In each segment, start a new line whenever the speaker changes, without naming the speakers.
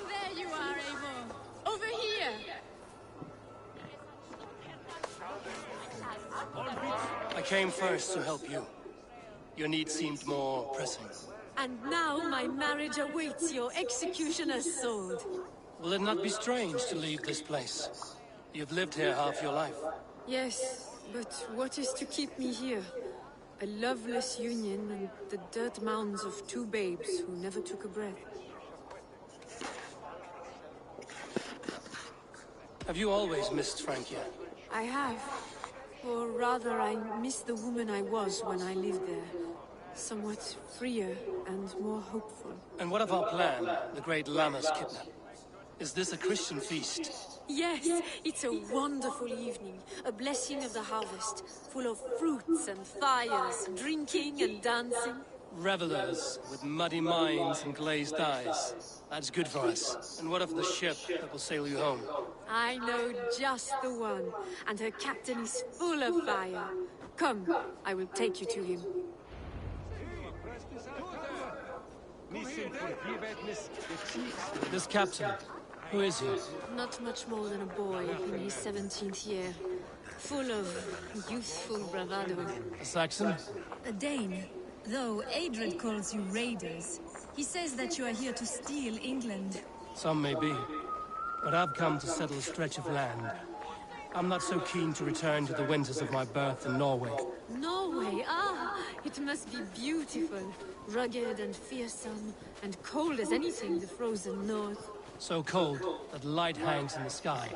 There you are, Eivor. Over here.
I came first to help you. Your need seemed more pressing.
And now my marriage awaits your executioner's sword.
Will it not be strange to leave this place? You've lived here half your life.
Yes, but what is to keep me here? A loveless union and the dirt mounds of two babes who never took a breath.
Have you always missed Frankia?
I have. Or rather, I miss the woman I was when I lived there. Somewhat freer and more hopeful.
And what of our plan, the great Lammas kidnap? Is this a Christian feast?
Yes, it's a wonderful evening. A blessing of the harvest, full of fruits and fires, drinking and dancing.
Revelers with muddy minds and glazed eyes. That's good for us. And what of the ship that will sail you home?
I know just the one, and her captain is full of fire. Come, I will take you to him.
This captain, who is he?
Not much more than a boy in his 17th year. Full of youthful bravado.
A Saxon?
A Dane. Though Adred calls you raiders. He says that you are here to steal England.
Some may be. But I've come to settle a stretch of land. I'm not so keen to return to the winters of my birth in Norway.
Norway? Ah, it must be beautiful. Rugged and fearsome, and cold as anything the frozen north.
So cold that light hangs in the sky.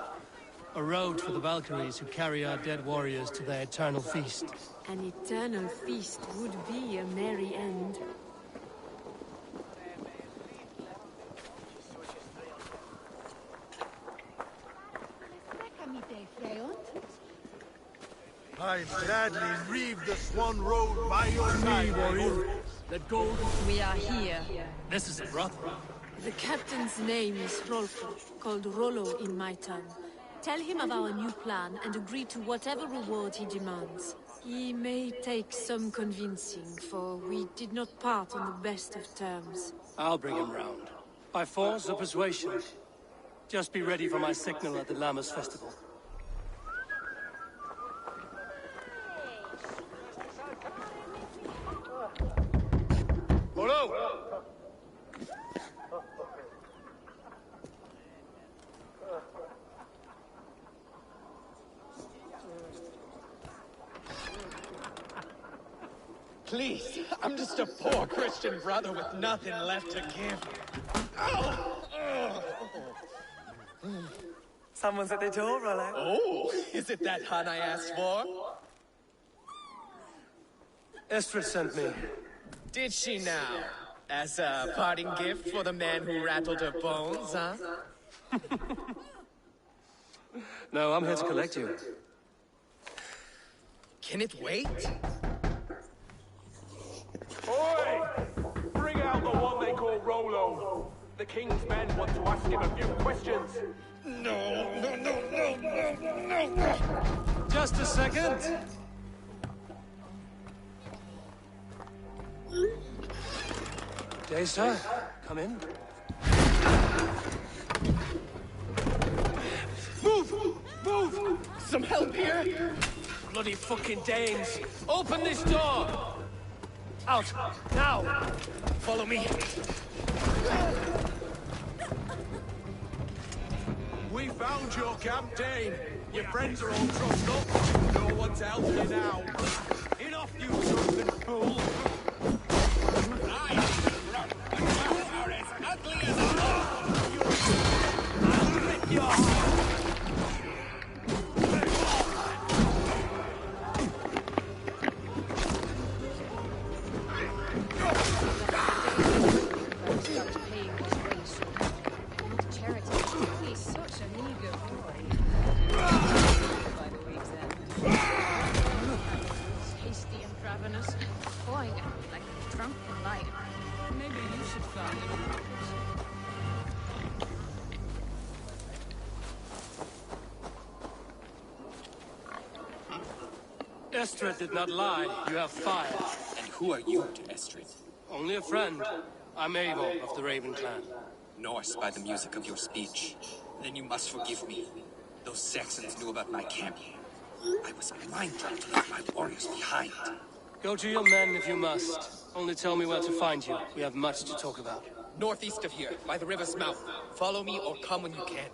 A road for the Valkyries who carry our dead warriors to their eternal feast.
An eternal feast would be a merry end.
I gladly reave the Swan Road by your side, warrior.
Let go.
We are here.
This is a brothel.
The captain's name is Rolfo, called Rollo in my tongue. Tell him of our new plan and agree to whatever reward he demands. He may take some convincing, for we did not part on the best of terms.
I'll bring him round. By force or persuasion. Just be ready for my signal at the Lammas festival. Hello!
Please, I'm just a poor Christian brother with nothing left to give.
Someone's at the door, Rollo.
Oh, is it that hun I asked for?
Estrid sent me.
Did she now? As a parting gift for the man who rattled her bones, huh?
No, I'm here to collect you.
Can it wait?
Oi! Bring out the one they call Rollo. The king's men want to ask him a few questions.
No.
Just a second. Daystar, come in.
Move! Some help here?
Bloody fucking Danes! Open this door! Out! Now!
Follow me.
We found your camp, Dane. Your friends are all trussed up. No one to help you now. Enough, you drunken fool!
Estrid did not lie. You have fire.
And
Who are you to Estrid?
Only a friend. I'm Eivor of the Raven Clan.
Norse by the music of your speech. Then you must forgive me. Those Saxons knew about my camp. I was minded to leave my warriors behind.
Go to your men if you must. Only tell me where to find you. We have much to talk about.
Northeast of here, by the river's mouth. Follow me or come when you can.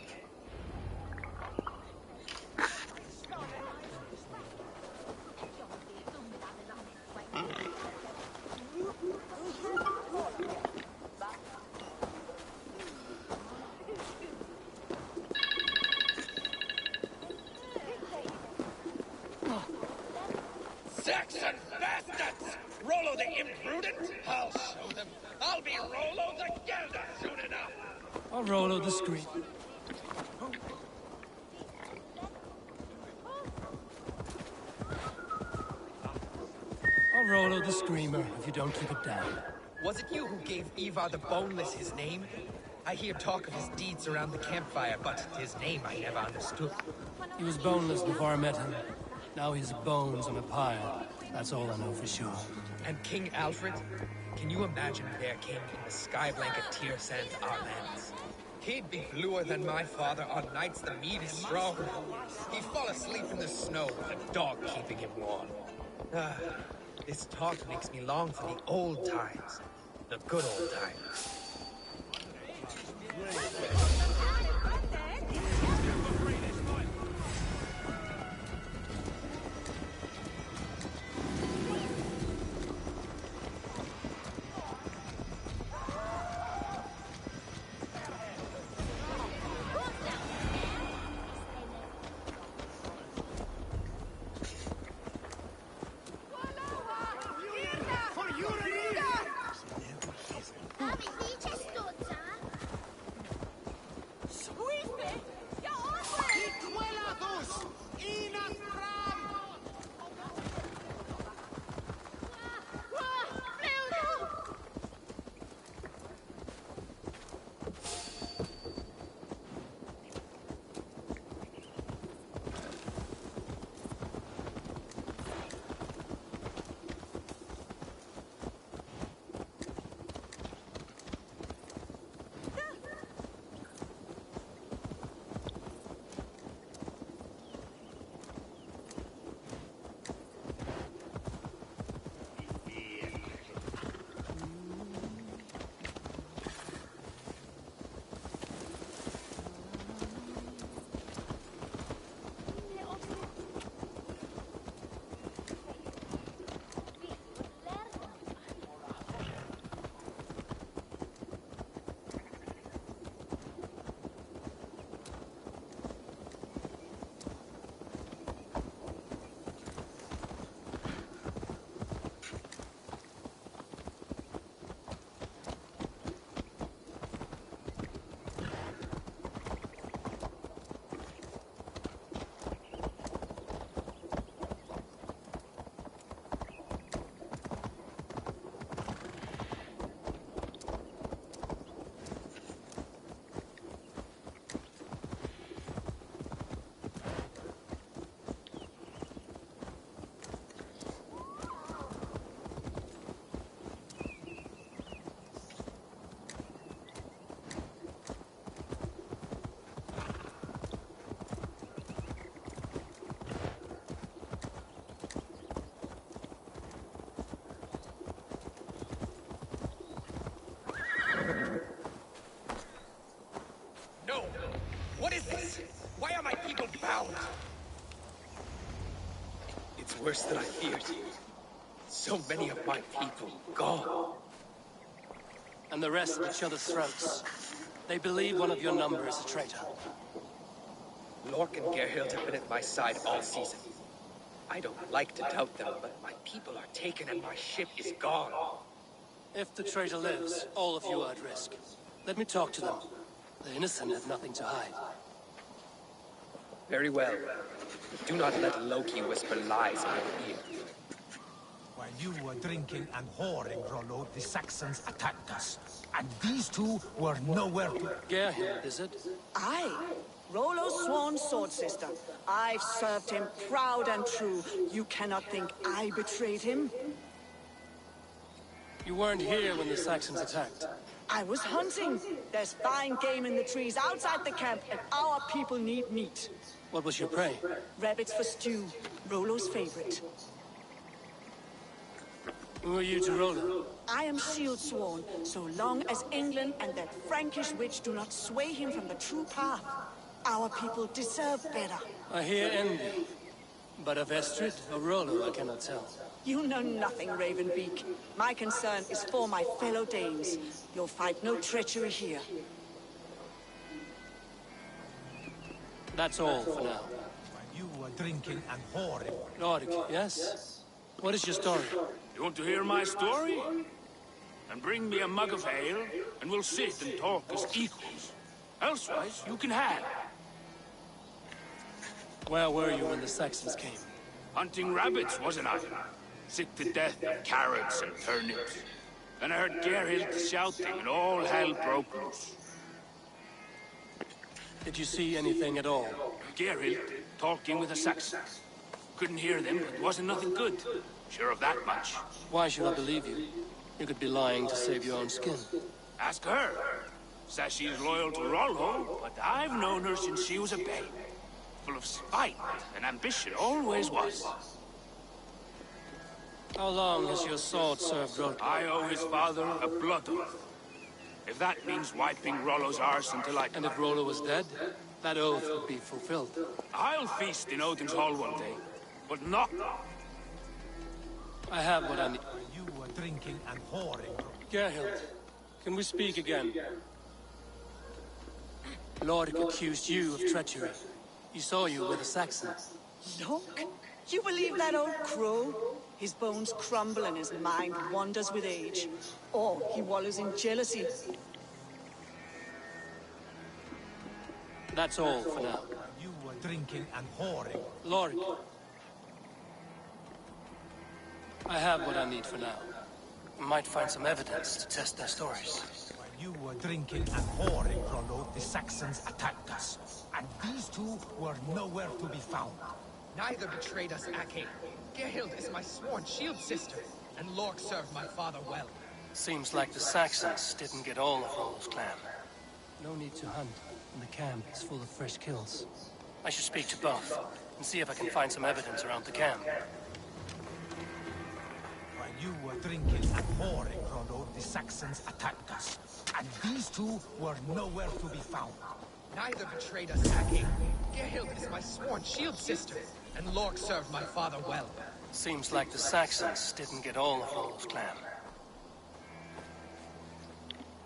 Saxon bastards! Rollo the imprudent? I'll show them. I'll be Rollo the Gelder soon enough.
I'll Rollo the Scream. I'll Rollo the Screamer if you don't keep it down.
Was it you who gave Ivar the Boneless his name? I hear talk of his deeds around the campfire, but his name I never understood.
He was boneless before I met him. Now he's bones on a pyre. That's all I know for sure.
And King Alfred? Can you imagine their king in the sky blanket tear sands our lands? He'd be bluer than my father on nights the mead is strong. He'd fall asleep in the snow with a dog keeping him warm. This talk makes me long for the old times. The good old times. What is this? Why are my people bound? It's worse than I feared. So many of my people gone.
And the rest at each other's throats. They believe one of your number is a traitor.
Lork and Gerhild have been at my side all season. I don't like to doubt them, but my people are taken and my ship is gone.
If the traitor lives, all of you are at risk. Let me talk to them. The innocent have nothing to hide.
Very well. But do not let Loki whisper lies in your ear.
While you were drinking and whoring, Rollo, the Saxons attacked us. And these two were nowhere to...
Gerhild, is it?
Aye. Rollo's sworn sword sister. I've served him proud and true. You cannot think I betrayed him?
You weren't here when the Saxons attacked.
I was hunting. There's fine game in the trees outside the camp, and our people need meat.
What was your prey?
Rabbits for stew, Rollo's favorite.
Who are you to Rollo?
I am shield sworn, so long as England and that Frankish witch do not sway him from the true path. Our people deserve better.
I hear envy. But of Estrid or Rollo, I cannot tell.
You know nothing, Ravenbeak. My concern is for my fellow Danes. You'll find no treachery here.
That's all for now.
While you were drinking and whoring.
Lorik, yes? What is your story?
You want to hear my story? Then bring me a mug of ale, and we'll sit and talk as equals. Elsewise, you can have.
Where were you when the Saxons came?
Hunting rabbits, wasn't I? Sick to death of carrots and turnips. Then I heard Gerhild shouting, and all hell broke loose.
Did you see anything at all?
Gerhild talking with the Saxons. Couldn't hear them, but it wasn't nothing good. Sure of that much.
Why should I believe you? You could be lying to save your own skin.
Ask her. Says she's loyal to Rollo, but I've known her since she was a babe. Full of spite and ambition, always was.
How long has your sword served Rollo?
I owe his father a blood oath. If that means wiping Rollo's arse until I...
And if Rollo was dead, that oath would be fulfilled.
I'll feast in Odin's hall one day, but not...
I have what I need.
You were drinking and whoring.
Gerhild, can we speak again? Lorik accused you of treachery. He saw you with the Saxons.
Look, you believe that old crow? His bones crumble and his mind wanders with age. Or he wallows in jealousy.
That's all for now.
You were drinking and whoring.
Lorik. I have what I need for now. I might find some evidence to test their stories.
While you were drinking and whoring, Rollo, the Saxons attacked us. And these two were nowhere to be found.
Neither betrayed us, Ake. Gerhild is my sworn shield sister, and Lork served my father well.
Seems like the Saxons didn't get all of Rollo's clan. No need to hunt, and the camp is full of fresh kills. I should speak to both, and see if I can find some evidence around the camp.
While you were drinking and whoring, Rollo, the Saxons attacked us. And these two were nowhere to be found.
Neither betrayed us, Ake. Gerhild is my sworn shield sister, and Lork served my father well.
Seems like the Saxons didn't get all of Rollo's clan.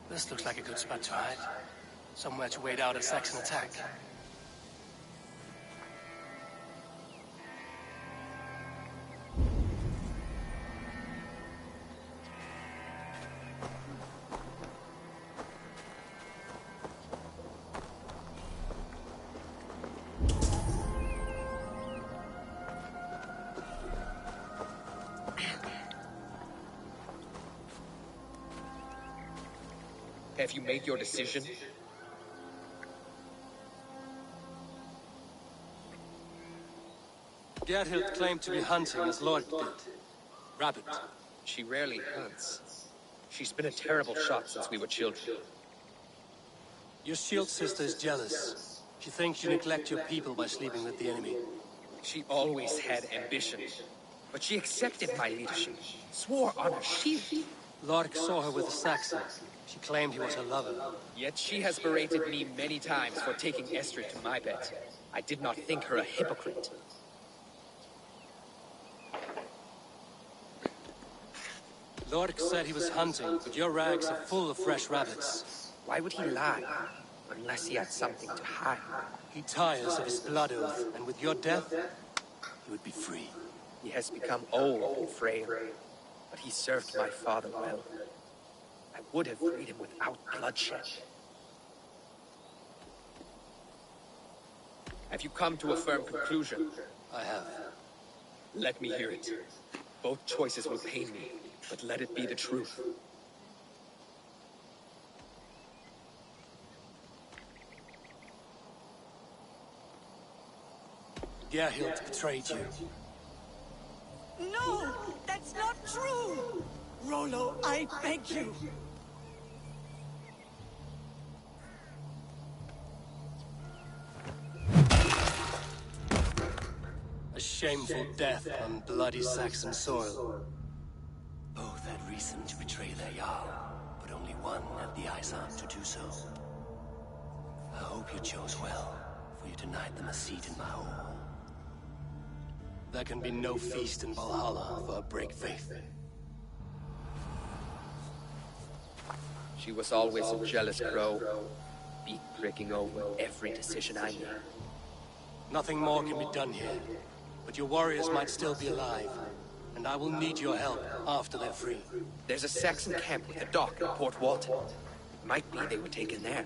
This looks like a good spot to hide. Somewhere to wait out a Saxon attack.
Have you made your decision?
Gerhild claimed to be hunting as Lorik did. Rabbit.
She rarely hunts. She's been a terrible shot since we were children.
Your shield sister is jealous. She thinks you neglect your people by sleeping with the enemy.
She always had ambition, but she accepted my leadership, swore on her shield.
Lorik saw her with the Saxons. She claimed he was her lover.
Yet she has berated me many times for taking Estrid to my bed. I did not think her a hypocrite.
Lorik said he was hunting, but your rags are full of fresh rabbits.
Why would he lie? Unless he had something to hide.
He tires of his blood oath, and with your death, he would be free.
He has become old and frail, but he served my father well. I would have freed him without bloodshed. Have you come to a firm conclusion?
I have.
Let me hear it. Both choices will pain me, but let it be the truth.
Gerhild betrayed you.
No! That's not true! Rollo, I beg you!
A shameful death on bloody Saxon soil. Both had reason to betray their Jarl, but only one had the Aesop to do so. I hope you chose well, for you denied them a seat in my hall. There can be no feast in Valhalla for a break faith.
She was always a jealous crow, beak pricking over every decision I made.
Nothing more can be done here, but your warriors might still be alive, and I will need your help after they're free.
There's a Saxon camp with a dock in Port Walton. Might be they were taken there.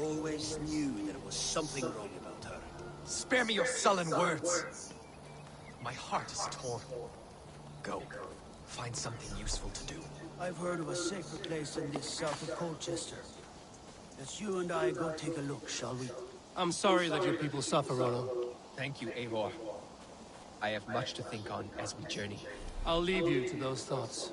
Always knew there was something wrong about her.
Spare me your sullen words. My heart is torn. Go. Find something useful to do.
I've heard of a sacred place in this south of Colchester. Let's you and I go take a look, shall we?
I'm sorry that your people suffer, Rollo.
Thank you, Eivor. I have much to think on as we journey.
I'll leave you to those thoughts.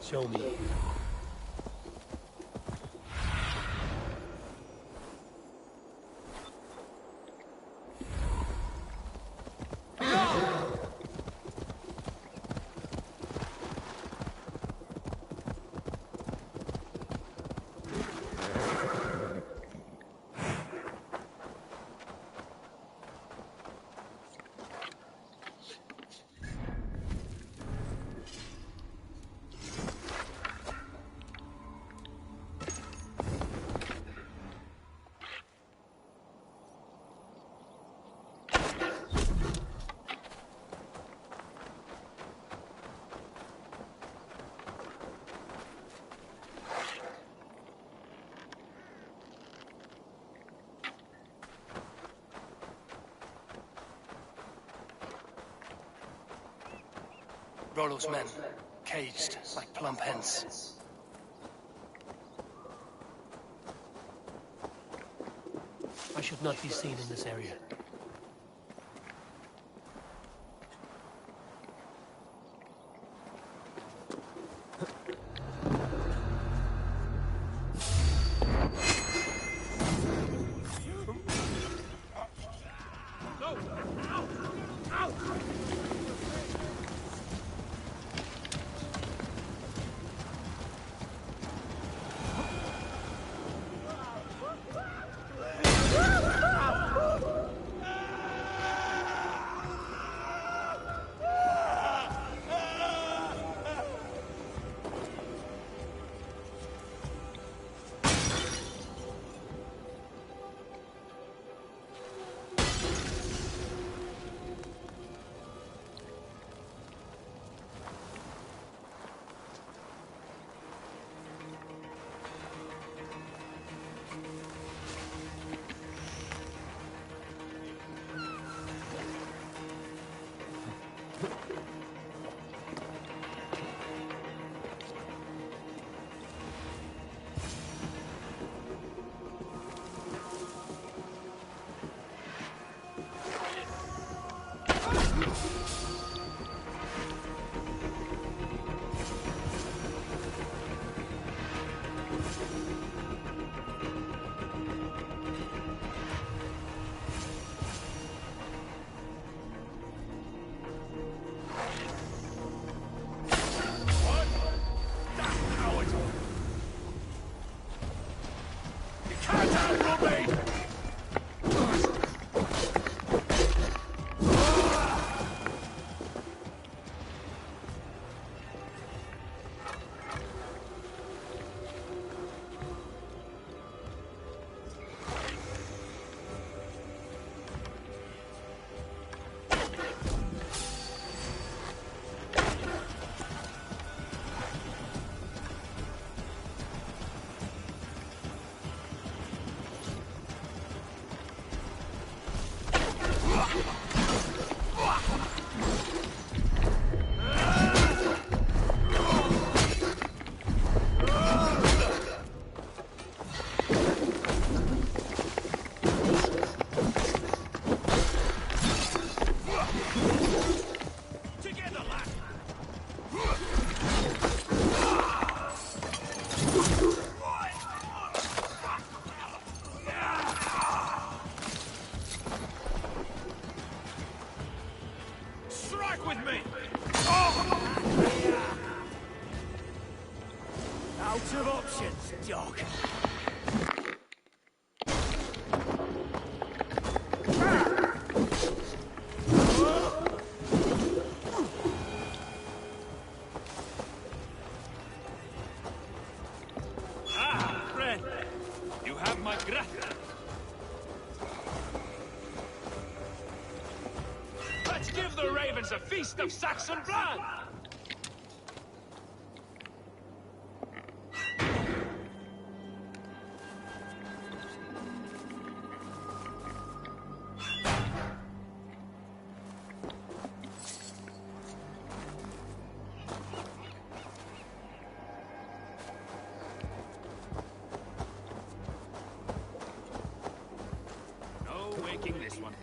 Show me. Rollo's men, caged like plump hens. I should not be seen in this area.
Out of options, dog.
Friend, you have my gratitude. Let's give the ravens a feast of Saxon blood! No waking this one.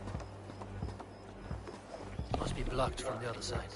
Must be blocked from the other side.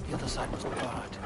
The other side was barred.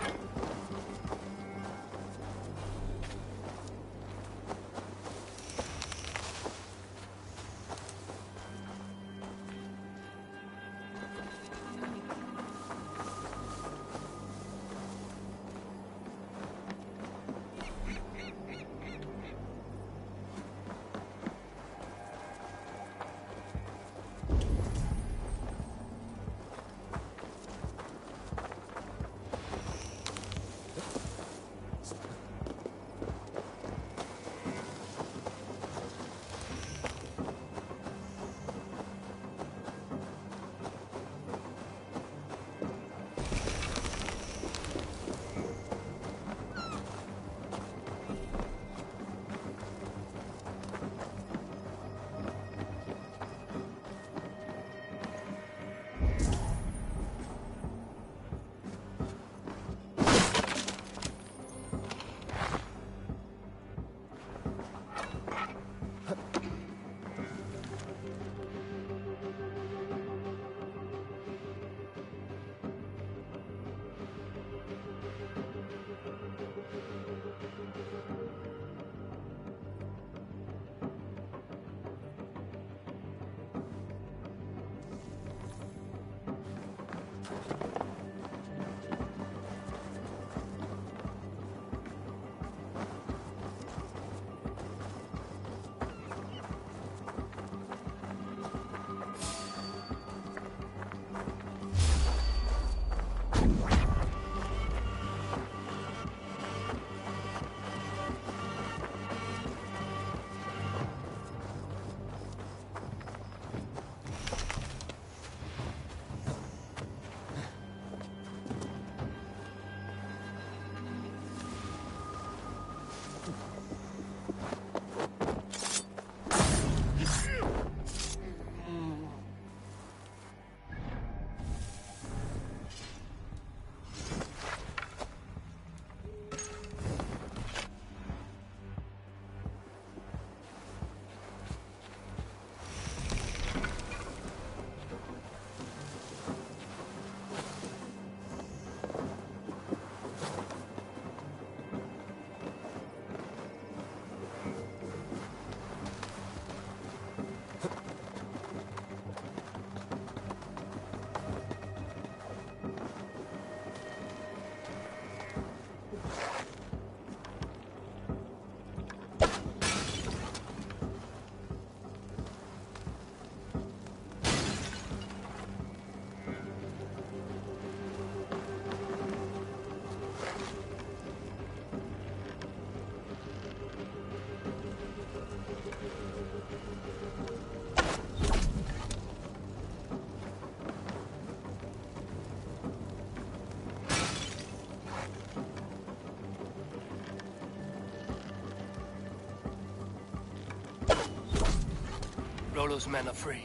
Rollo's men are free.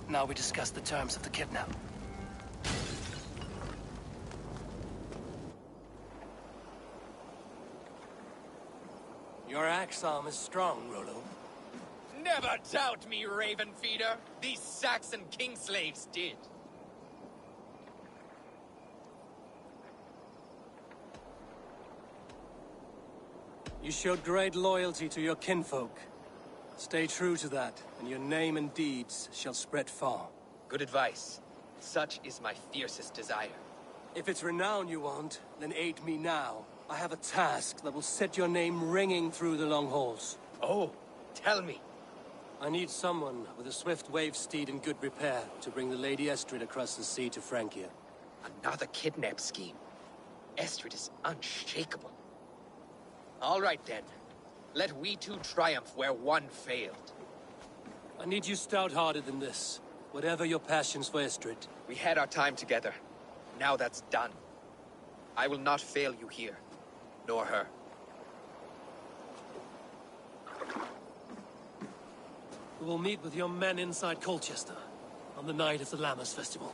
Now we discuss the terms of the kidnap. Your axe arm is strong, Rollo.
Never doubt me, Raven Feeder. These Saxon kingslaves did.
You showed great loyalty to your kinfolk. Stay true to that, and your name and deeds shall spread far.
Good advice. Such is my fiercest desire.
If it's renown you want, then aid me now. I have a task that will set your name ringing through the long halls.
Oh, tell me.
I need someone with a swift wave steed in good repair to bring the Lady Estrid across the sea to Francia.
Another kidnap scheme. Estrid is unshakable. All right then. Let we two triumph where one failed.
I need you stout-hearted in this, whatever your passions for Estrid.
We had our time together. Now that's done. I will not fail you here, nor her.
We will meet with your men inside Colchester on the night of the Lammas Festival.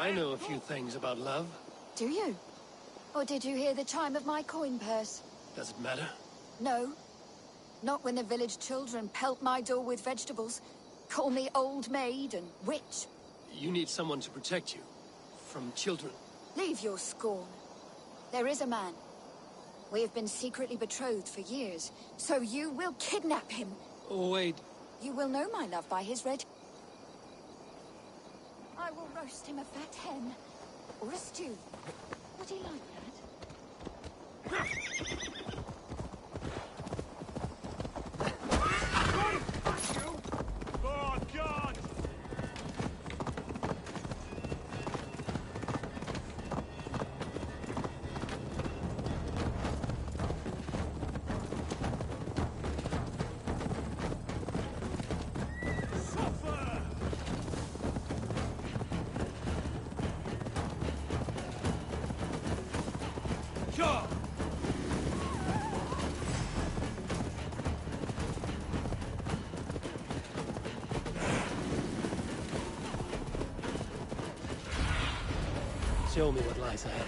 I know a few things about love.
Do you? Or did you hear the chime of my coin purse?
Does it matter?
No. Not when the village children pelt my door with vegetables, call me old maid and witch.
You need someone to protect you. From children.
Leave your scorn. There is a man. We have been secretly betrothed for years, so you will kidnap him.
Oh, wait.
You will know my love by his red... I will roast him a fat hen. Or a stew. Would he like that?
Oh, God!
Show me what lies ahead.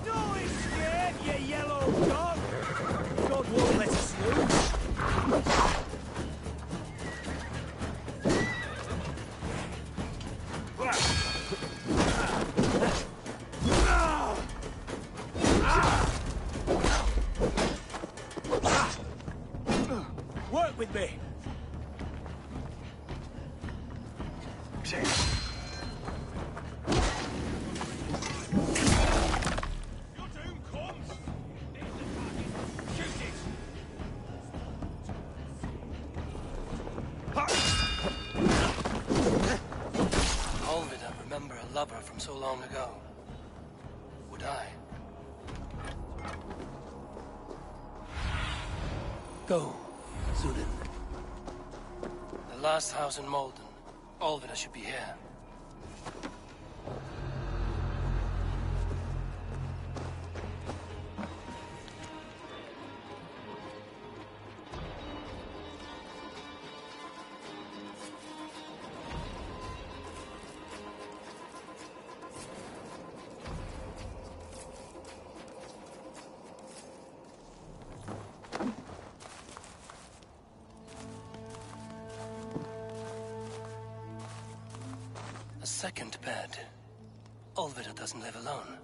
No escape, you yellow dog! God won't let us loose. Work with me. Your doom comes. Shoot it.
Olvida remember a lover from so long ago. Would I? Go, Zudin. The last house in Malden. Olvida should be here. A second bed. Olvida doesn't live alone.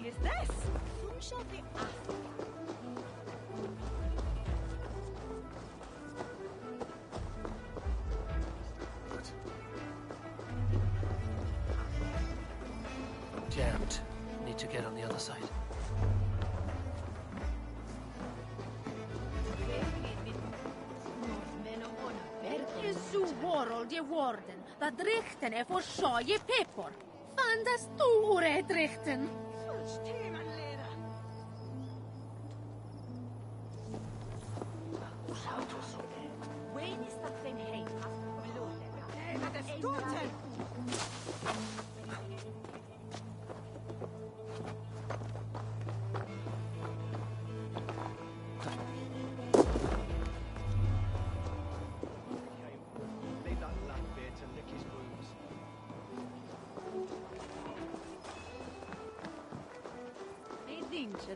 Is this? Whom shall we ask?
Jammed. Need to get on the other side.
Jesu world je worden, dat richten er voor schaal je pepper. Van dat stoer het richten.
Wayne is dat zijn heen. Dat is Torten.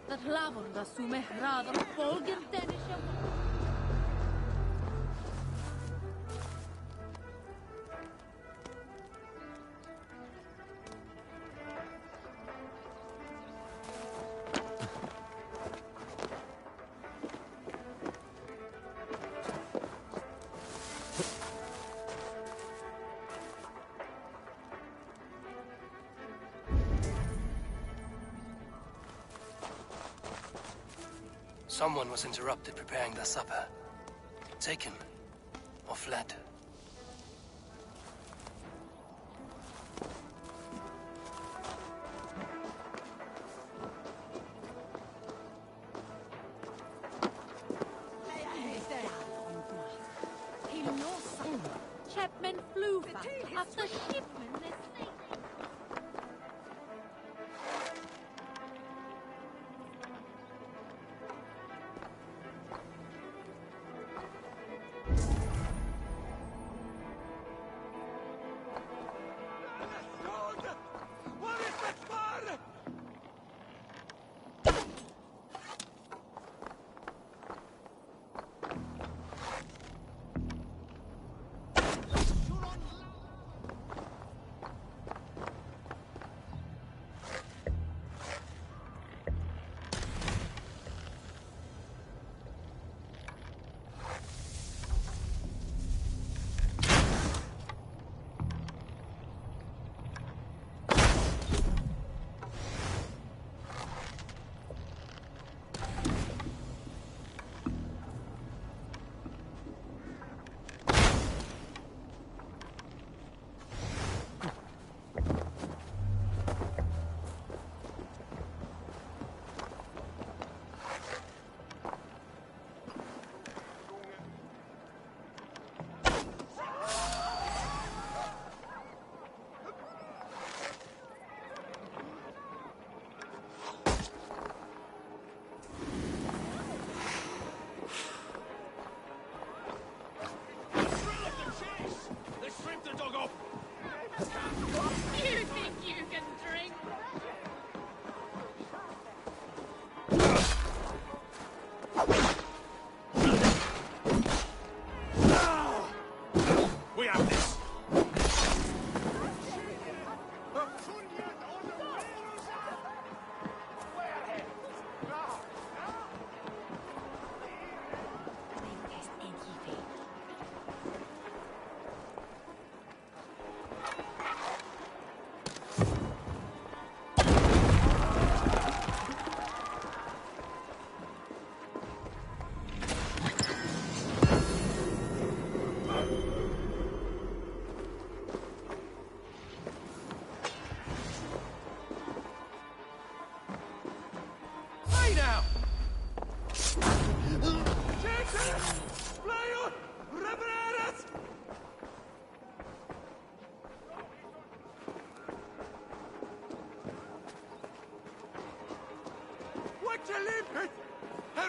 Dat laver dat zo me graden volgen tennisje.
Someone was interrupted preparing their supper. Taken or fled.
He lost some. Chapman flew after shipmen.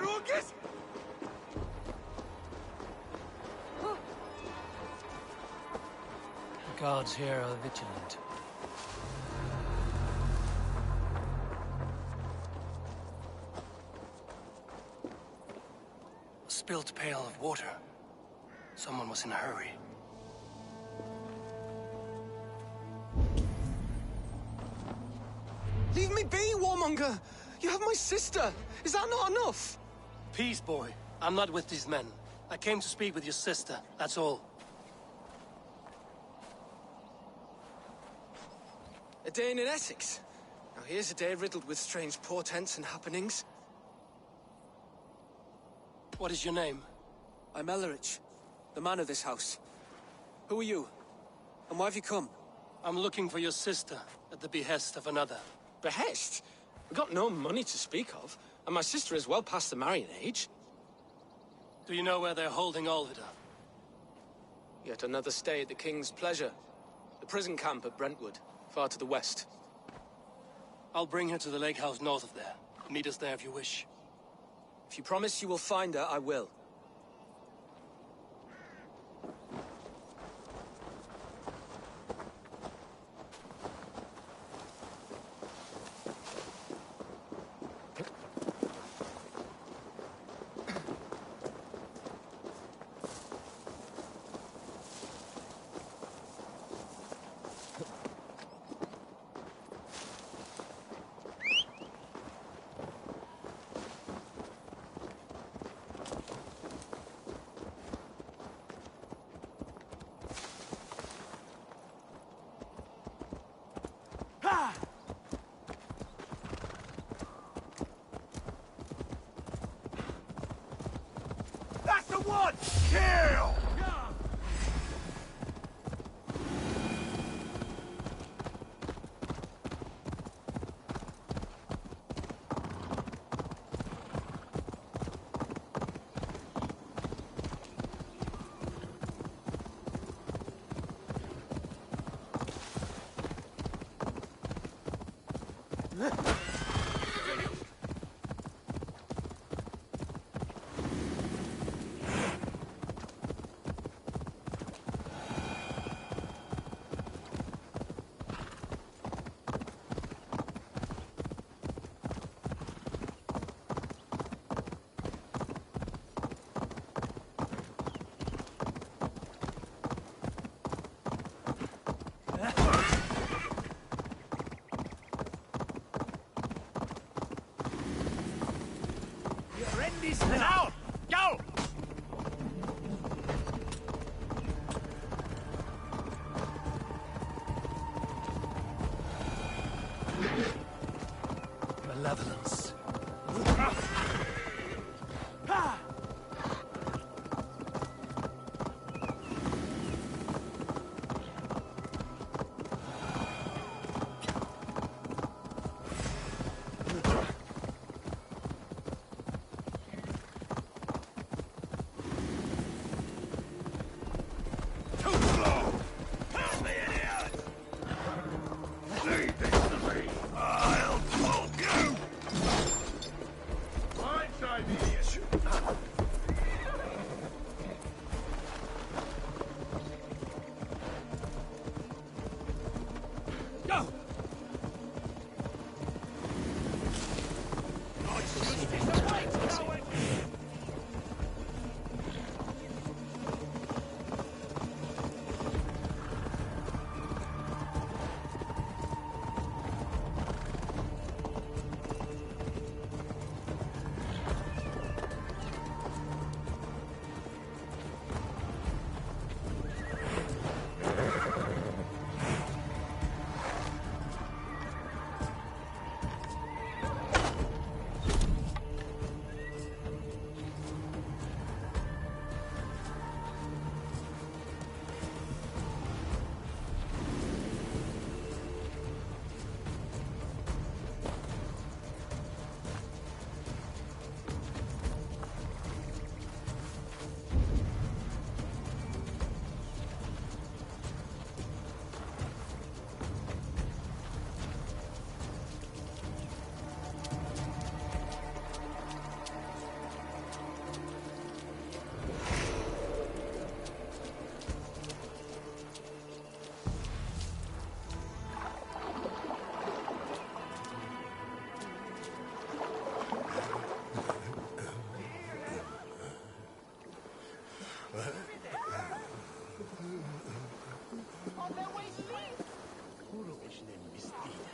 Arugis!
The guards here are vigilant. A spilt pail of water. Someone was in a hurry.
Leave me be, warmonger! You have my sister! Is that not enough?
Peace, boy. I'm not with these men. I came to speak with your sister, that's all.
A day in Essex. Now here's a day riddled with strange portents and happenings.
What is your name?
I'm Ellerich, the man of this house. Who are you? And why have you come?
I'm looking for your sister, at the behest of another.
Behest? We've got no money to speak of, and my sister is well past the marrying age.
Do you know where they're holding Alvida?
Yet another stay at the King's pleasure. The prison camp at Brentwood, far to the west.
I'll bring her to the lake house north of there. Meet us there if you wish.
If you promise you will find her, I will.
That's the one! Kill! Now! Go!
Malevolence.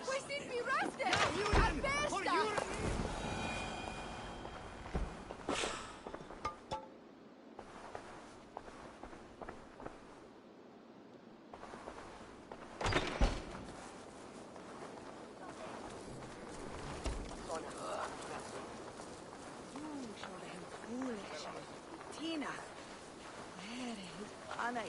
Questi pirate! A festa!
Tina. Anna.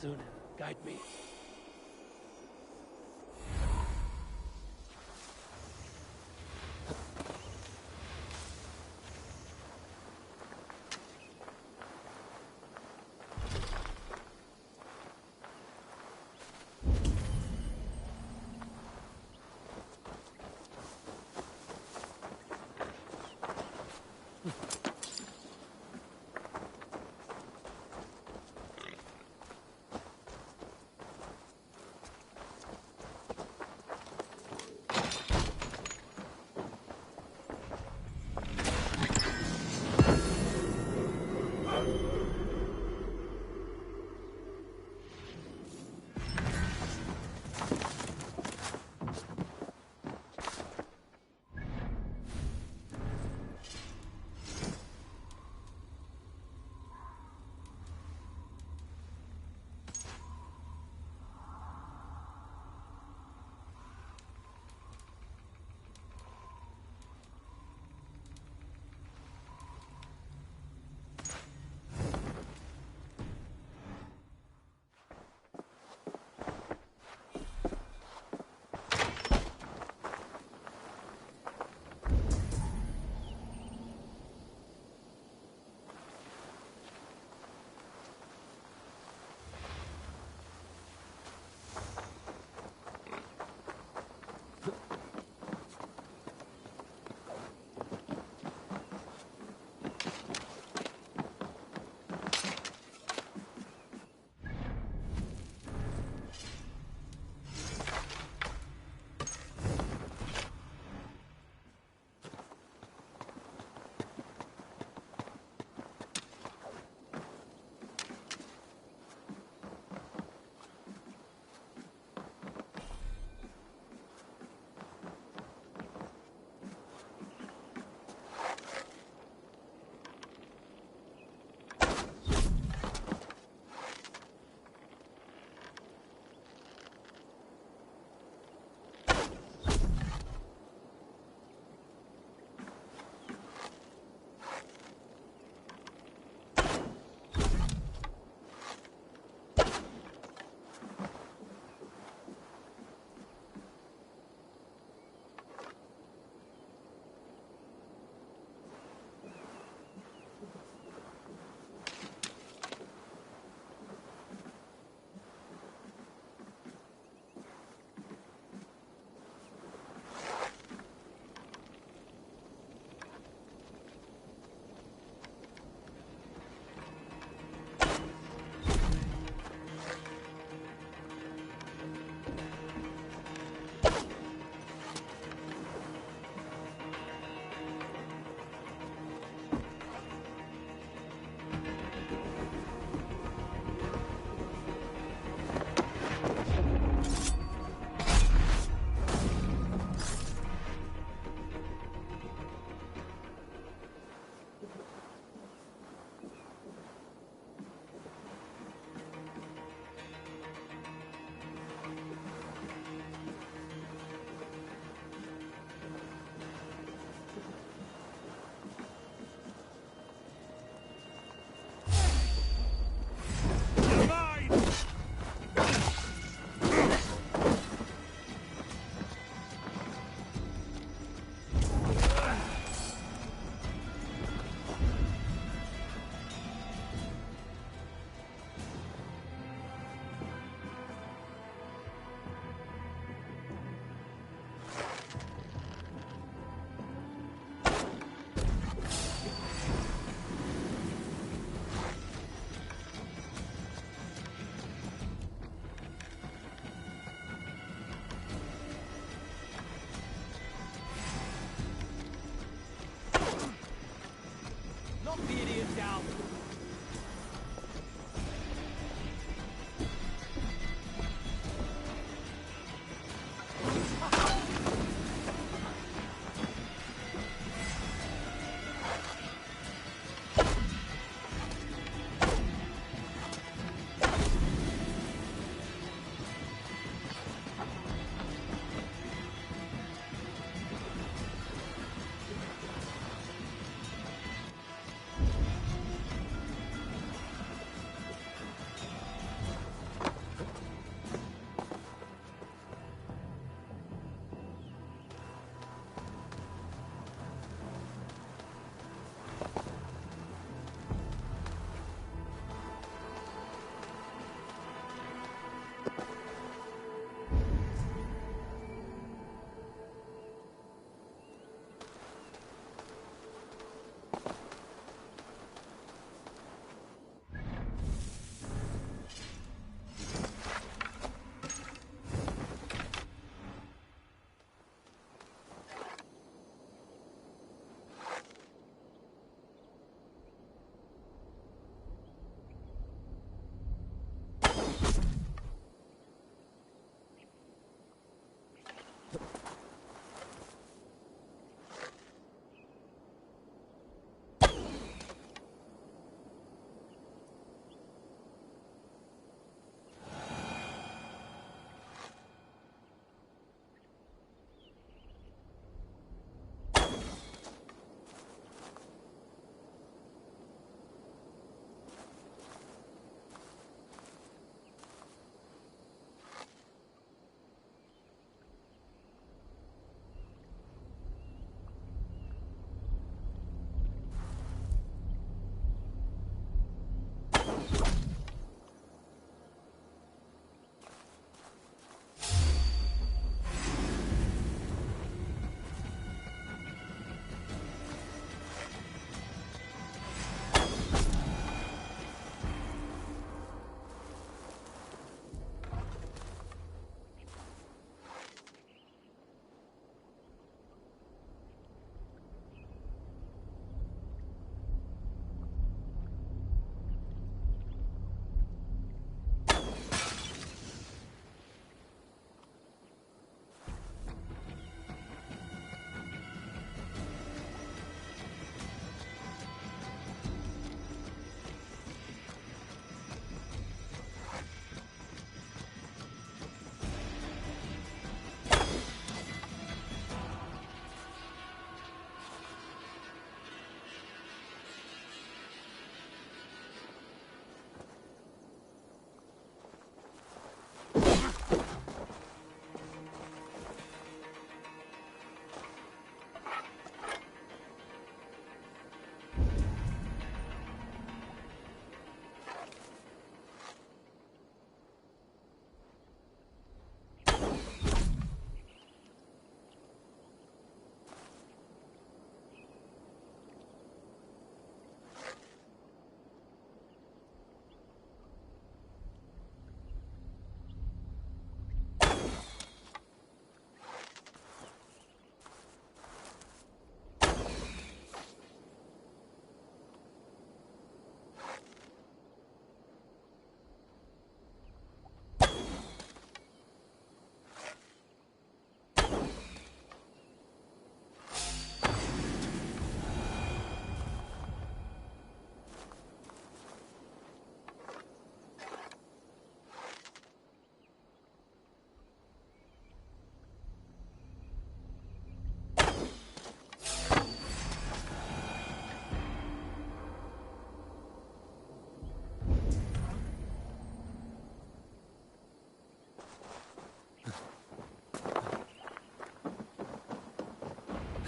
Sunan, guide me.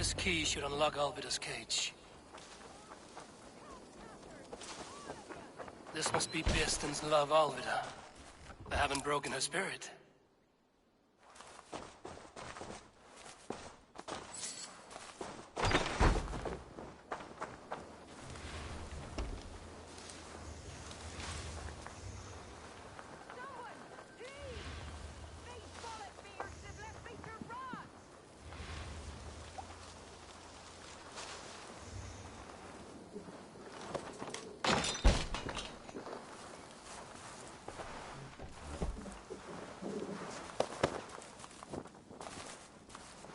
This key should unlock Alvida's cage. This must be Birston's love, Alvida. They haven't broken her spirit.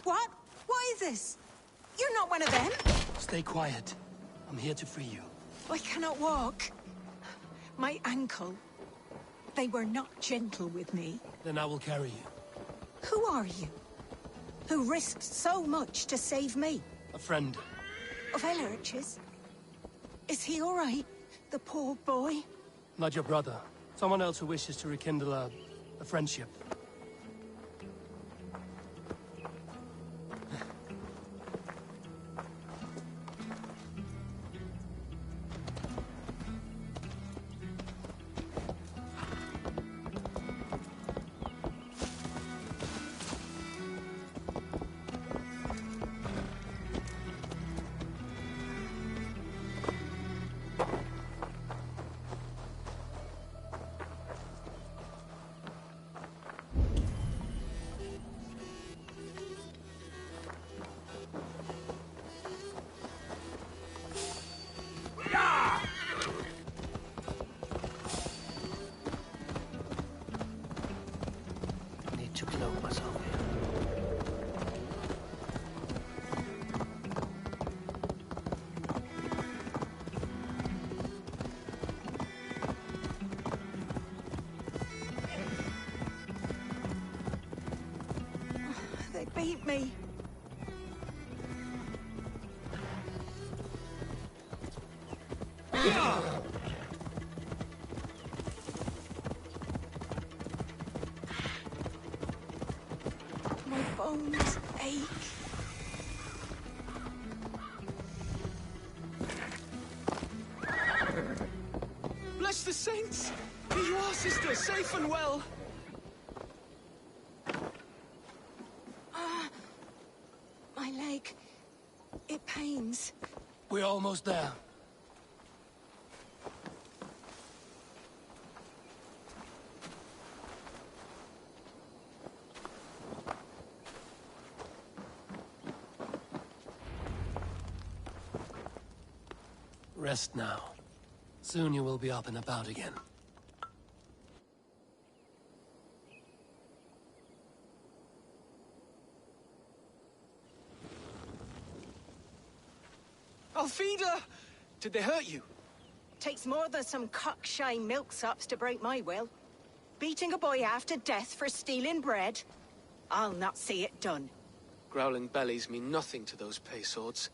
What? What is this? You're not one of them?
Stay quiet. I'm here to free you.
I cannot walk. My ankle. They were not gentle with me.
Then I will carry you.
Who are you? Who risked so much to save me?
A friend.
Of Elrich's? Is he all right? The poor boy?
Not your brother. Someone else who wishes to rekindle a friendship. To cloak myself here.
They beat me. My bones ache.
Bless the saints! Here you are, sister, safe and well.
My leg. It pains.
We're almost there. Rest now. Soon you will be up and about again.
Alfida! Did they hurt you?
Takes more than some cockshy milksops to break my will. Beating a boy half to death for stealing bread? I'll not see it done.
Growling bellies mean nothing to those pay swords.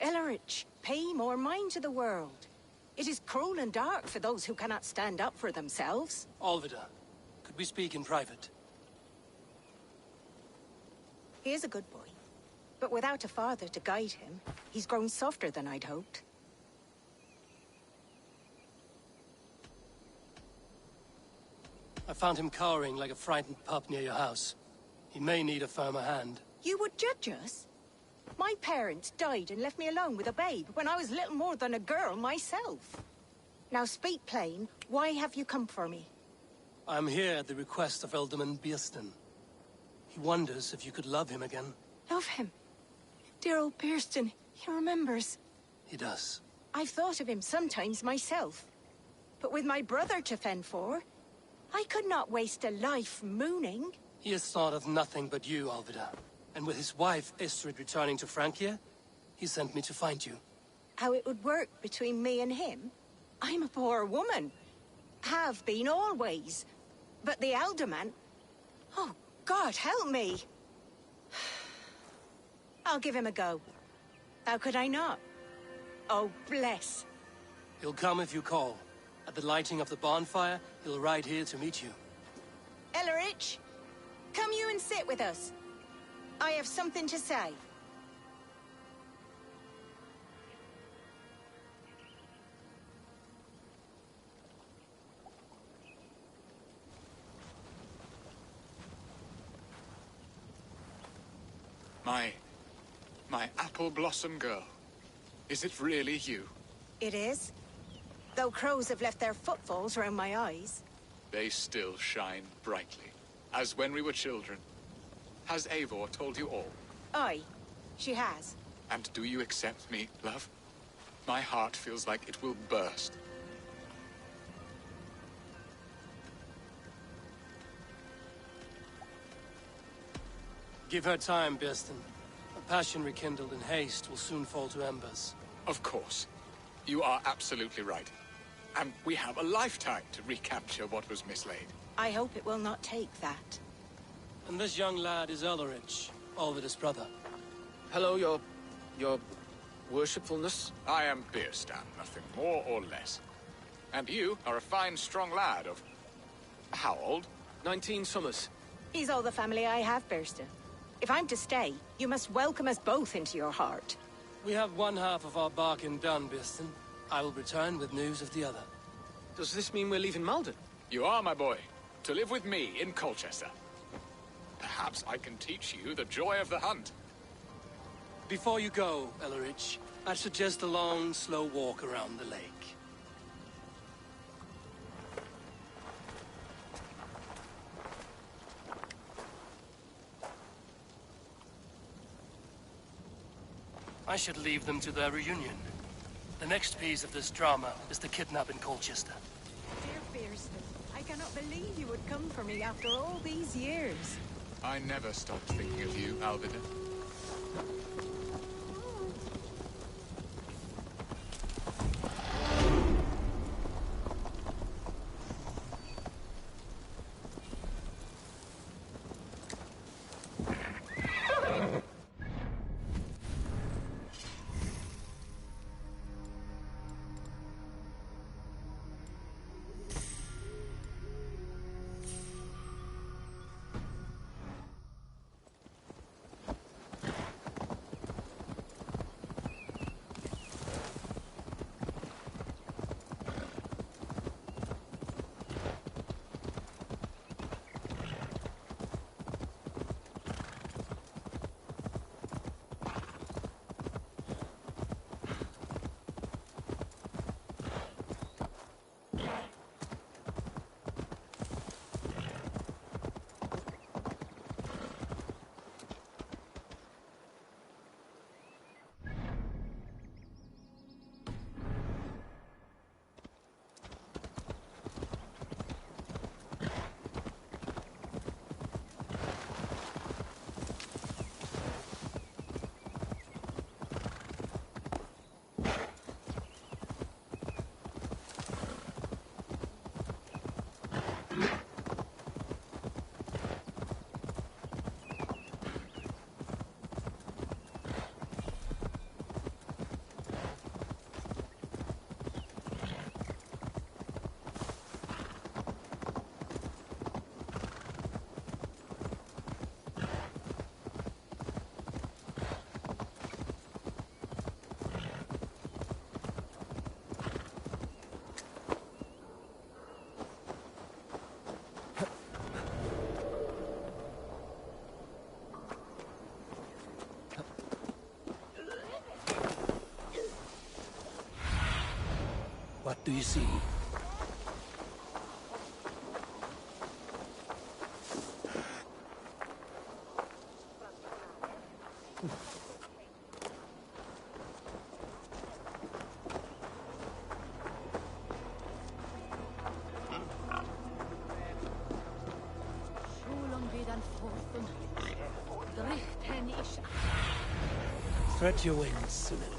Ellerich, pay more mind to the world. It is cruel and dark for those who cannot stand up for themselves.
Alvida, could we speak in private?
He is a good boy. But without a father to guide him, he's grown softer than I'd hoped.
I found him cowering like a frightened pup near your house. He may need a firmer hand.
You would judge us? My parents died and left me alone with a babe when I was little more than a girl myself. Now speak plain, why have you come for me?
I'm here at the request of Ealdorman Birston. He wonders if you could love him again.
Love him? Dear old Birston, he remembers.
He does.
I've thought of him sometimes myself. But with my brother to fend for, I could not waste a life mooning.
He has thought of nothing but you, Alvida. And with his wife, Istrid, returning to Francia, he sent me to find you.
How it would work between me and him? I'm a poor woman. Have been always. But the Ealdorman... Oh, God, help me! I'll give him a go. How could I not? Oh, bless.
He'll come if you call. At the lighting of the bonfire, he'll ride here to meet you.
Ellerich, come you and sit with us. I have something to say.
My apple blossom girl. Is it really you?
It is. Though crows have left their footfalls round my eyes.
They still shine brightly, as when we were children. Has Eivor told you all?
Aye, she has.
And do you accept me, love? My heart feels like it will burst.
Give her time, Birsten. A passion rekindled in haste will soon fall to embers.
Of course. You are absolutely right. And we have a lifetime to recapture what was mislaid.
I hope it will not take that.
And this young lad is Elrich, Olvid's brother.
Hello, your worshipfulness?
I am Birstan, nothing more or less. And you are a fine, strong lad of... how old?
19 summers.
He's all the family I have, Birstan. If I'm to stay, you must welcome us both into your heart.
We have one half of our bargain done, Birsten. I will return with news of the other.
Does this mean we're leaving Malden?
You are, my boy. To live with me in Colchester. Perhaps I can teach you the joy of the hunt.
Before you go, Elrich, I'd suggest a long, slow walk around the lake. I should leave them to their reunion. The next piece of this drama is the kidnap in Colchester.
Dear Birstan, I cannot believe you would come for me after all these years.
I never stopped thinking of you, Alvida.
What do you see? Spread your wings, Sunan.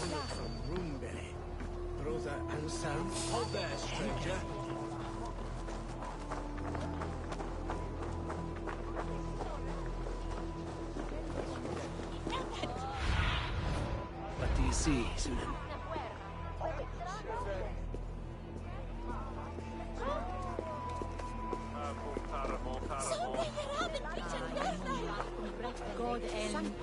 From Roomberry. Brother Anselm. Hold there, stranger.
What do you see, Sunan?
God and...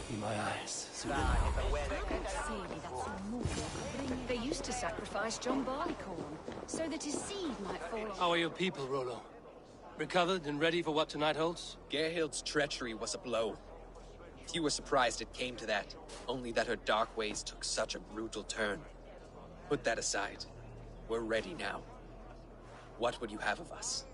Be my eyes, soon.
They used to sacrifice John Barleycorn, so that his seed might fall on...
How are your people, Rollo? Recovered and ready for what tonight holds?
Gerhild's treachery was a blow. Few were surprised it came to that, only that her dark ways took such a brutal turn. Put that aside. We're ready now. What would you have of us?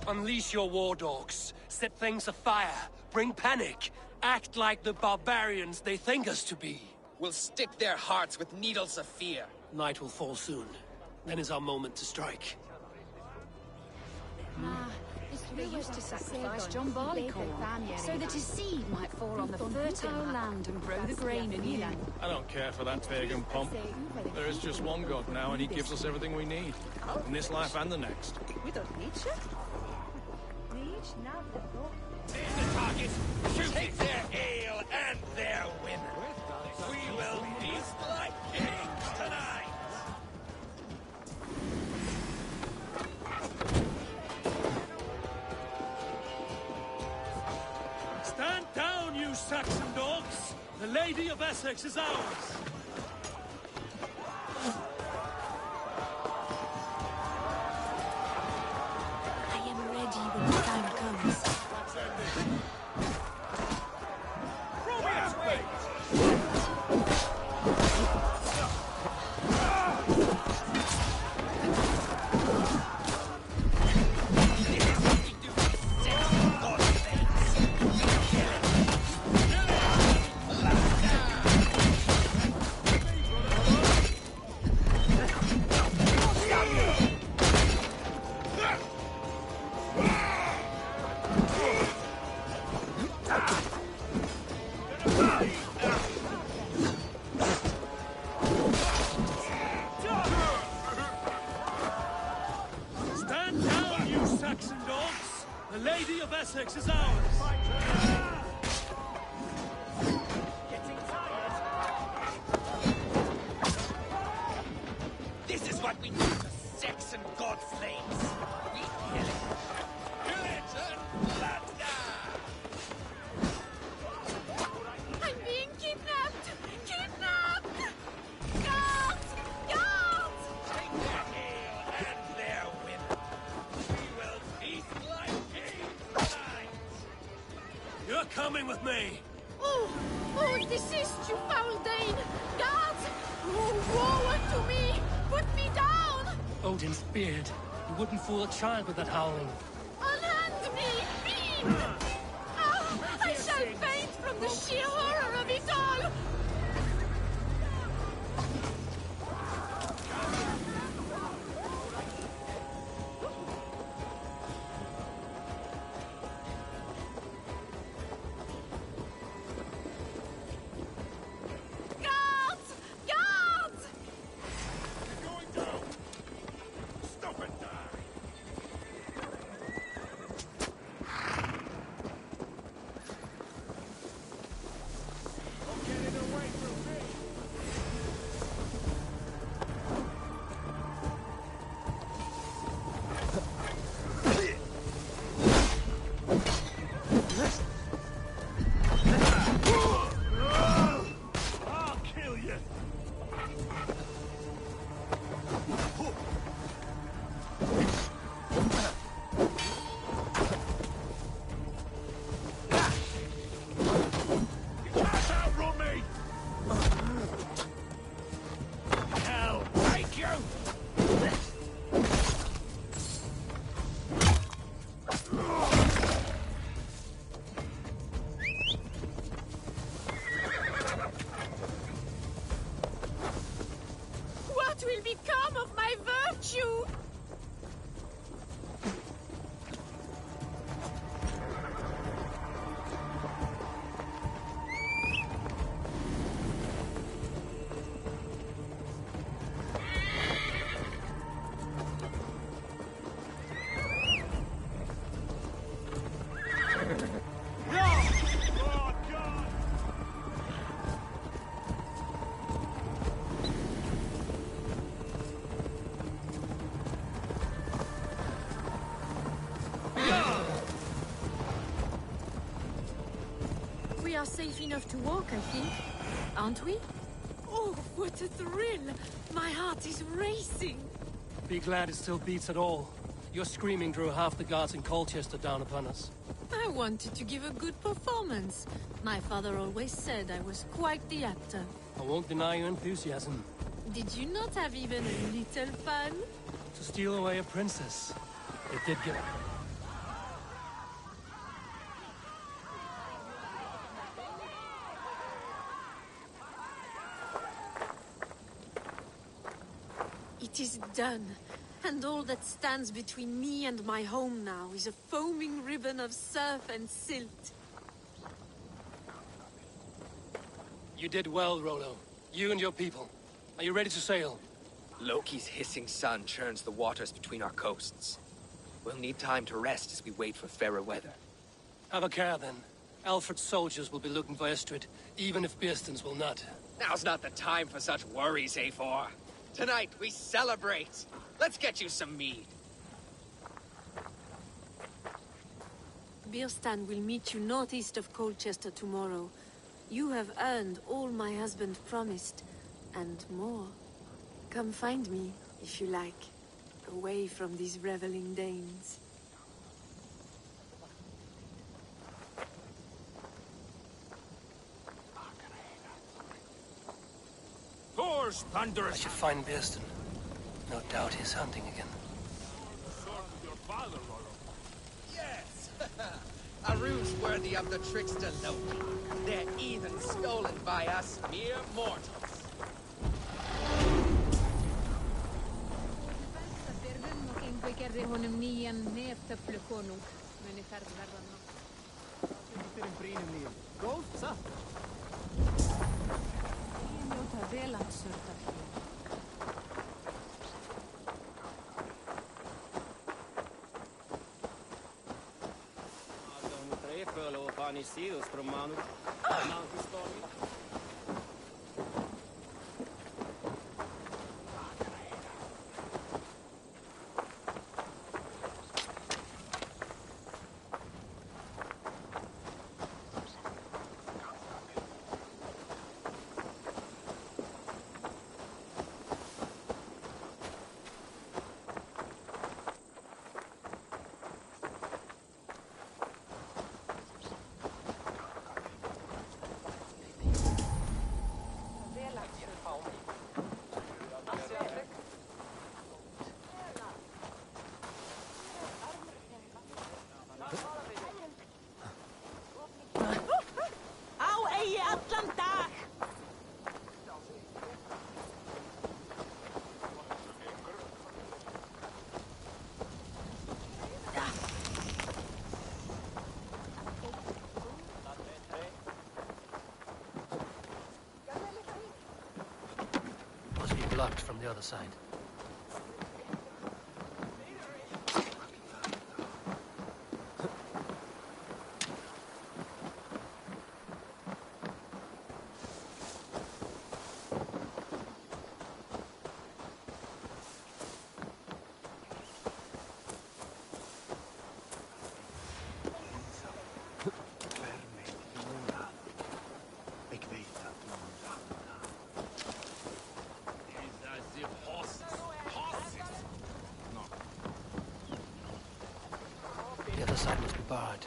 Unleash your war dogs. Set things afire. Bring panic. Act like the barbarians they think us to be.
We'll stick their hearts with needles of fear.
Night will fall soon. Then is our moment to strike.
They used to sacrifice John Barleycorn, so that his seed might fall on the fertile land and grow the grain in Elan.
I don't care for that pagan pomp. There is just one god now, and he gives us everything we need. In this life and the next.
There's the target. Shoot their ale and their women. We will feast like kings tonight.
Stand down, you Saxon dogs! The Lady of Essex is ours!
I am ready when the time comes.
Stand down, you Saxon dogs! The Lady of Essex is ours!
This is what we do to Saxon god slaves. We kill it. Kill it and plunder!
I'm being kidnapped! Kidnapped! Guards! Guards!
Take their ale and their women. We will feast like kings tonight.
You're coming with me!
Oh, desist, you foul Dane! Guards! Oh, woe unto me! Put me down!
Odin's beard. You wouldn't fool a child with that howling.
Unhand me! Fiend! Ah, I shall faint from the sheer horror of it all! Guards! Guards!
You're going down. Stop and die.
are safe enough to walk, I think. Aren't we? Oh, what a thrill! My heart is racing!
Be glad it still beats at all. Your screaming drew half the guards in Colchester down upon us.
I wanted to give a good performance. My father always said I was quite the actor.
I won't deny your enthusiasm.
Did you not have even a little fun?
To steal away a princess. It did get...
It is done. And all that stands between me and my home now is a foaming ribbon of surf and silt.
You did well, Rollo. You and your people. Are you ready to sail?
Loki's hissing sun churns the waters between our coasts. We'll need time to rest as we wait for fairer weather.
Have a care, then. Alfred's soldiers will be looking for Estrid, even if Beerstens will not.
Now's not the time for such worries, Eivor. Tonight, we celebrate! Let's get you some mead.
Birstan will meet you northeast of Colchester tomorrow. You have earned all my husband promised, and more. Come find me, if you like, away from these reveling Danes.
Thor's thunderous...
I should find Beerston. No doubt he's hunting again.
Yes! A ruse worthy of the trickster Loki. They're even stolen by us mere mortals.
Must be blocked from the other side. The other side must be barred.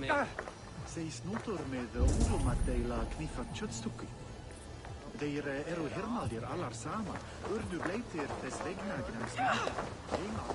me.
Seis notur með unglumaddeila knifatsjutstukki. Þeir eru hermaðir allar sama. Urðu bleitir þess vegna gnansnæða. Heima.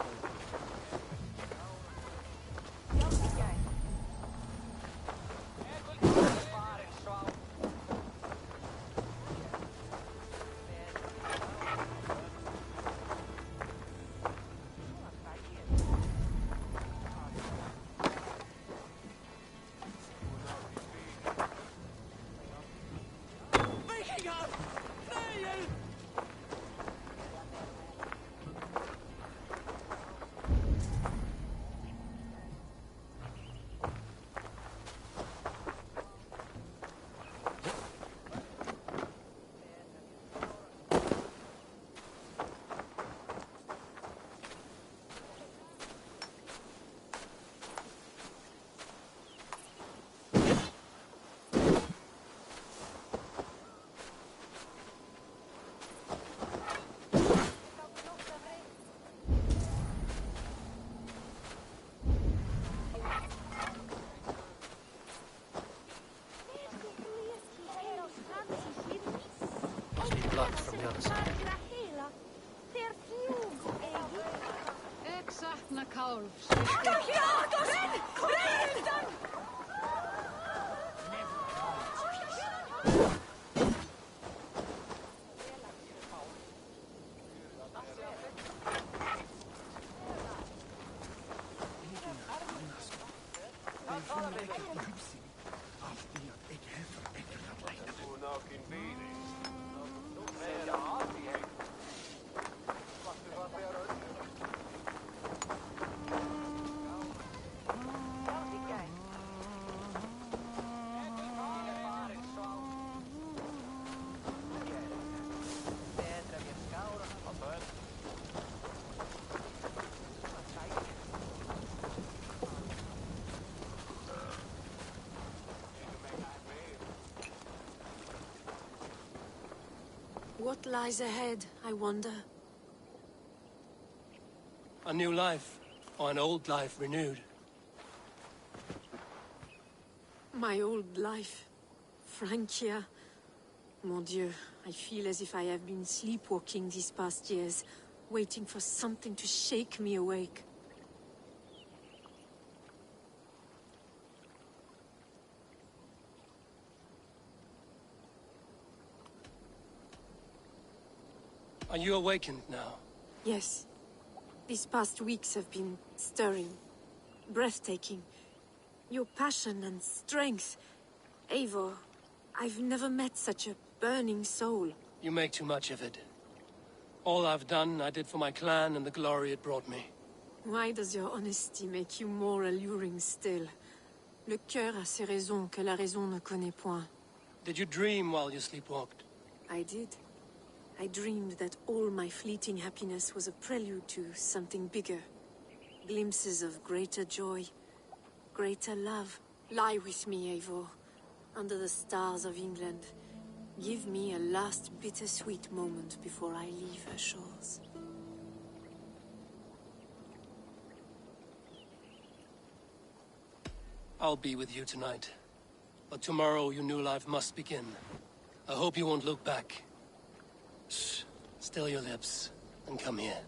Blood from the other side.
Sakna kálfs.
What lies ahead, I wonder?
A new life, or an old life renewed.
My old life. Francia. Mon Dieu, I feel as if I have been sleepwalking these past years, waiting for something to shake me awake.
Are you awakened now?
Yes. These past weeks have been stirring, breathtaking. Your passion and strength. Eivor, I've never met such a burning soul.
You make too much of it. All I've done, I did for my clan and the glory it brought me.
Why does your honesty make you more alluring still? Le cœur a ses raisons que la raison ne connaît point.
Did you dream while you sleepwalked?
I did. I dreamed that all my fleeting happiness was a prelude to something bigger. Glimpses of greater joy, greater love. Lie with me, Eivor, under the stars of England. Give me a last bittersweet moment before I leave her shores.
I'll be with you tonight. But tomorrow your new life must begin. I hope you won't look back. Shh. Still your lips, and come here.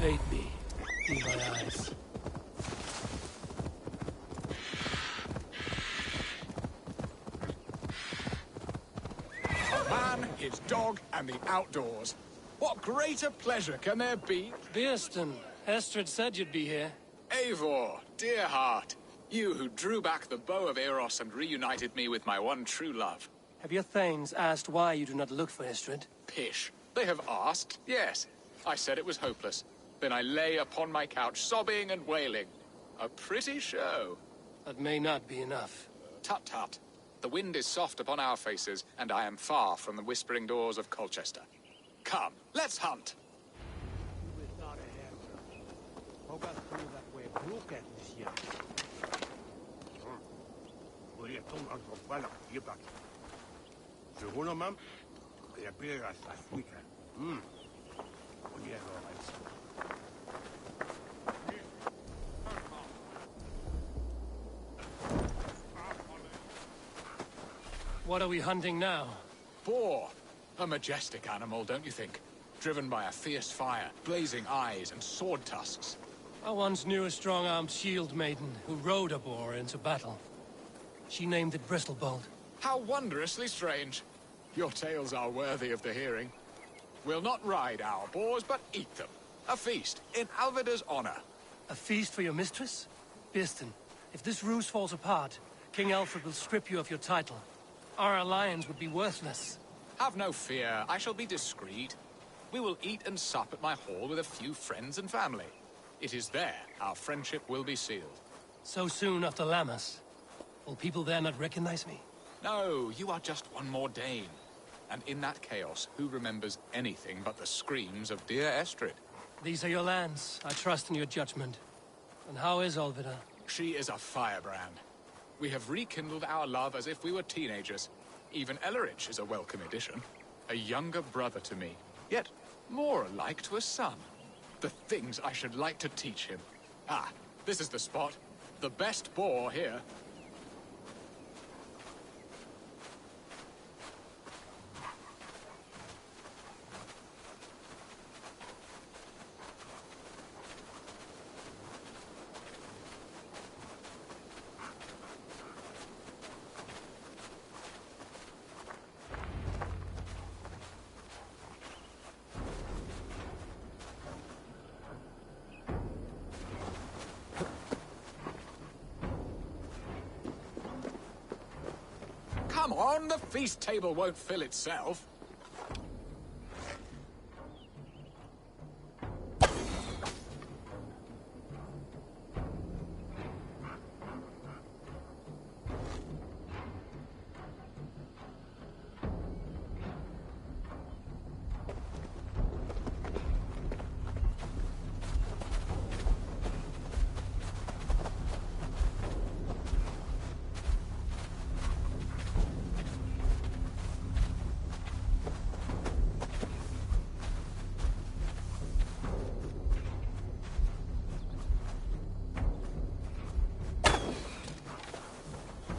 bait me. Be my eyes.
A man, his dog, and the outdoors. What greater pleasure can there be?
Beerston, Estrid said you'd be here.
Eivor, dear heart. You who drew back the bow of Eros and reunited me with my one true love.
Have your thanes asked why you do not look for Estrid?
Pish. They have asked, yes. I said it was hopeless. Then I lay upon my couch, sobbing and wailing. A pretty show.
That may not be enough.
Tut-tut. The wind is soft upon our faces, and I am far from the whispering doors of Colchester. Come, let's hunt.
What are we hunting now?
Boar. A majestic animal, don't you think? Driven by a fierce fire, blazing eyes, and sword tusks.
I once knew a strong-armed shield maiden who rode a boar into battle. She named it Bristolbolt.
How wondrously strange. Your tales are worthy of the hearing. We'll not ride our boars, but eat them. A feast, in Alvida's honor.
A feast for your mistress? Beerston, if this ruse falls apart, King Alfred will strip you of your title. Our alliance would be worthless.
Have no fear, I shall be discreet. We will eat and sup at my hall with a few friends and family. It is there our friendship will be sealed.
So soon after Lammas? Will people there not recognize me?
No, you are just one more Dane. And in that chaos, who remembers anything but the screams of dear Estrid?
These are your lands. I trust in your judgment. And how is Alvida?
She is a firebrand. We have rekindled our love as if we were teenagers. Even Ellerich is a welcome addition. A younger brother to me, yet more alike to a son. The things I should like to teach him. Ah, this is the spot. The best boar here. Come on, the feast table won't fill itself.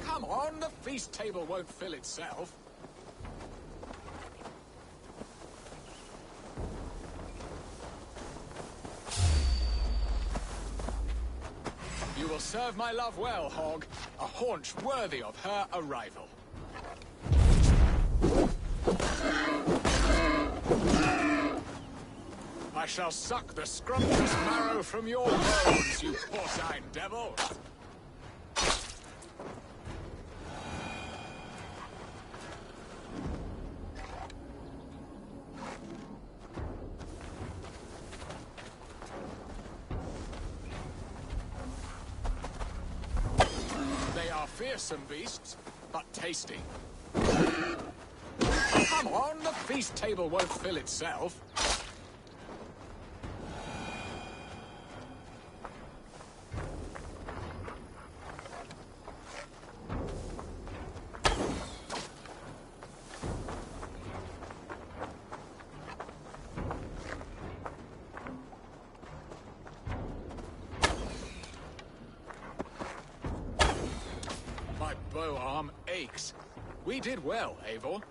Come on, the feast table won't fill itself. You will serve my love well, Hog. A haunch worthy of her arrival. I shall suck the scrumptious marrow from your bones, you porcine devil! They are fearsome beasts, but tasty. Come on, the feast table won't fill itself. My bow arm aches. We did well, Eivor.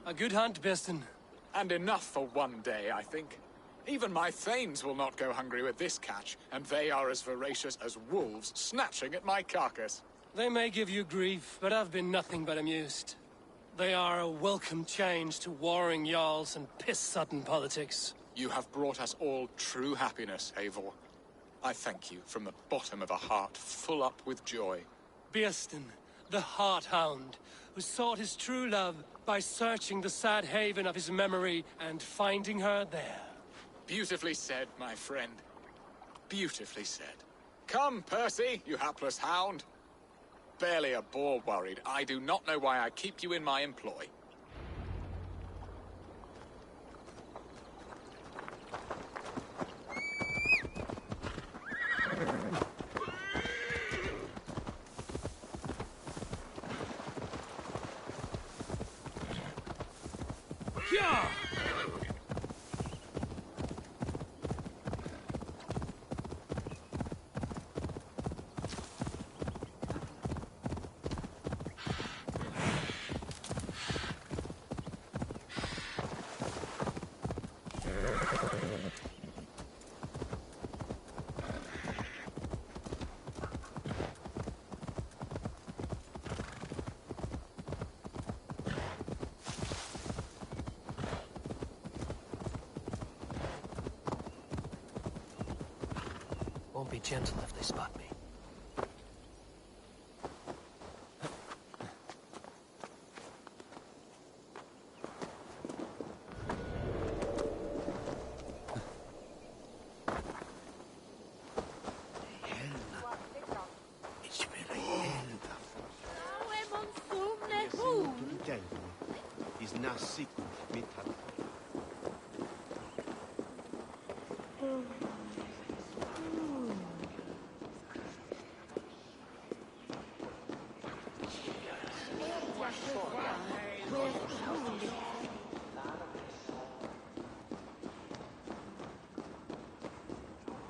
A good hunt, Birston.
And enough for one day, I think. Even my thanes will not go hungry with this catch, and they are as voracious as wolves snatching at my carcass.
They may give you grief, but I've been nothing but amused. They are a welcome change to warring jarls and piss-sudden politics.
You have brought us all true happiness, Eivor. I thank you from the bottom of a heart full up with joy.
Birston, the Heart-Hound, who sought his true love by searching the sad haven of his memory and finding her there.
Beautifully said, my friend. Beautifully said. Come, Percy, you hapless hound. Barely a boar worried. I do not know why I keep you in my employ.
Yeah! Won't be gentle if they spot me.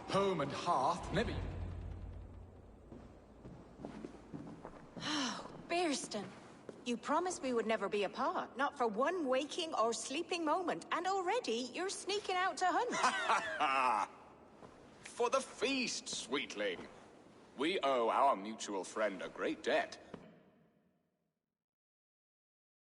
Home and hearth, never...
Birston, you promised we would never be apart, not for one waking or sleeping moment, and already you're sneaking out to hunt.
For the feast, sweetling. We owe our mutual friend a great debt.